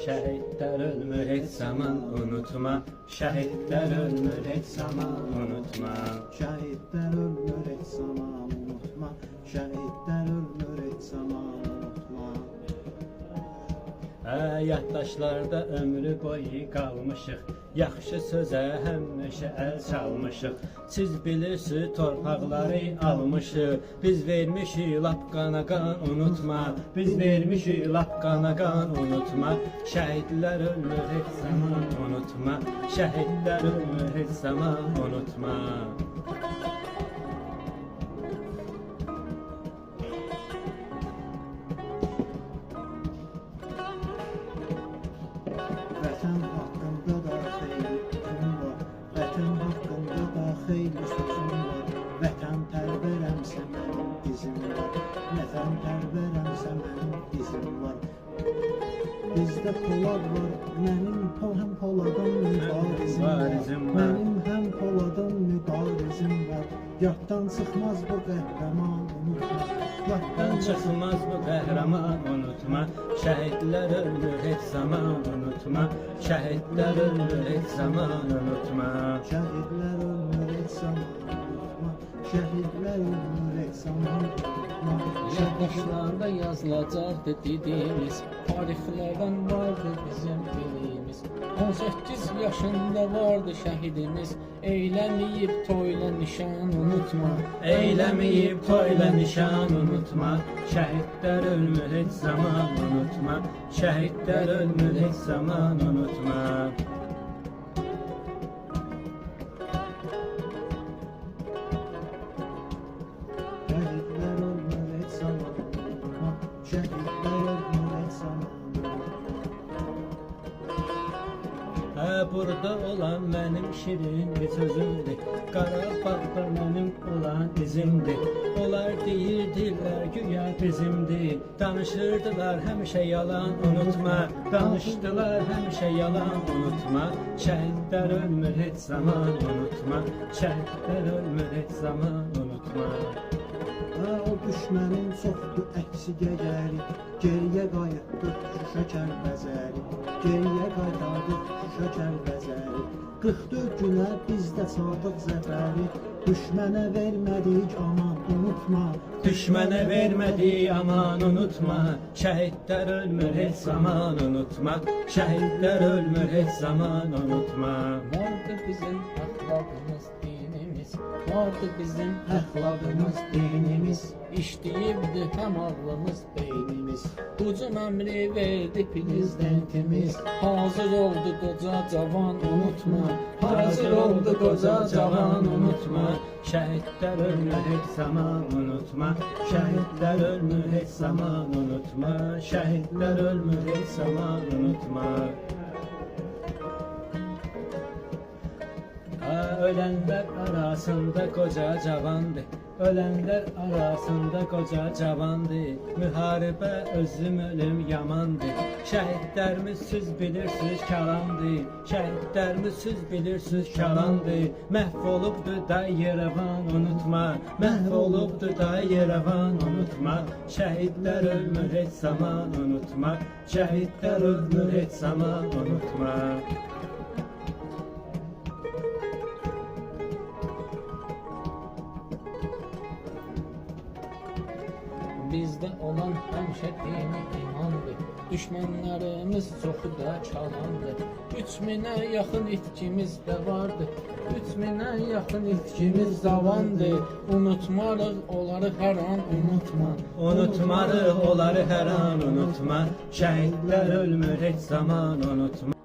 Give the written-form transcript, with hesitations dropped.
Şehitler ölmür hiç zaman unutma. Şehitler ölmür hiç zaman unutma. Şehitler ölmür hiç zaman unutma. Şehitler ölmür hiç zaman unutma. Yaddaşlarda ömrü boyu qalmışıq. Yaxşı sözə həmişə əl çalmışıq. Siz bilirsiniz torpaqları almışıq. Biz vermişik lap qana qan unutma. Biz vermişik lap qana qan unutma. Şəhidlər ölmür heç zaman unutma. Şəhidlər ölmür heç zaman unutma. Vətən haqqında da xeyli hüküm var. Vətən haqqında da xeyli sözüm var. Vətən pərvərəmsə mənim dizim var. Vətən pərvərəmsə mənim dizim var. Bizdə polad var, mənim həm poladım mübarizim var. Mənim həm poladım mübarizim var. Yaddan çıxmaz bu qəhrəman unutma. Yaddan çıxmaz bu qəhrəman unutma. Şəhidlər ölmür heç zaman unutma. Şəhidlər ölmür heç zaman unutma. Şəhidlər ölmür heç zaman unutma. Şəhidlər ölmür heç zaman unutma. Yaddaşlarda yazılacaqdı dediyimiz, tarixlərdən vardı bizim biliyimiz. 18 yaşında vardı şəhidimiz, eyləməyib toyla nişan unutma. Eyləməyib toyla nişan unutma. Şəhidlər ölmür heç zaman unutma. Şəhidlər ölmür heç zaman unutma. Şəhidlər ölmür heç zaman unutma. Şəhidlər ölmür heç zaman unutma. Burada olan mənim şirin bir sözümdür. Qarabağda mənim olan izimdir. Onlar deyirdilər güya bizimdir. Danışırdılar həmişə yalan unutma. Danışdılar həmişə yalan unutma. Şəhidlər ölmür heç zaman unutma. Şəhidlər ölmür heç zaman unutma. O düşmənin çoxdu əksi gecəri. Geriyə qayıtdıq Şuşa Kəlbəzəri. Geriyə qayıtdıq Şuşa Kəlbəzəri. 44 günə biz də çaldıq zəfəri. Düşmənə vermədik aman unutma. Düşmənə vermədik aman unutma. Şəhidlər ölmür heç zaman unutma. Şəhidlər ölmür heç zaman unutma. Vardı bizim əxlaqımız, dinimiz, vardı bizim əxlaqımız, dinimiz. İşləyibdi həm ağlımız, beynimiz. Ucum əmri verdi prezidentimiz. Hazır oldu qoca cavan unutma. Hazır oldu qoca cavan unutma. Şəhidlər ölmür heç zaman unutma. Şəhidlər ölmür heç zaman unutma. Şəhidlər ölmür heç zaman unutma. Ölenler arasında koca cavandı. Ölenler arasında koca cavandı. Müharibə özüm ölüm yamandı. Şəhidlərimiz siz bilirsiniz kalandı. Şəhidlərimiz siz bilirsiniz kalandı. Məhv olubdu da Yerevan unutma. Məhv olubdu da Yerevan unutma. Şəhidlər ölmür heç zaman unutma. Şəhidlər ölmür heç zaman unutma. Bizdə olan həmişə dini imandır. Düşmənlərimiz çoxu da kalandır. 3000-ə yaxın itkimiz də vardı. 3000-ə yaxın itkimiz zavandır. Unutmarıq onları hər an unutma. Unutmarıq onları hər an unutma. Şəhidlər ölmür heç zaman unutma.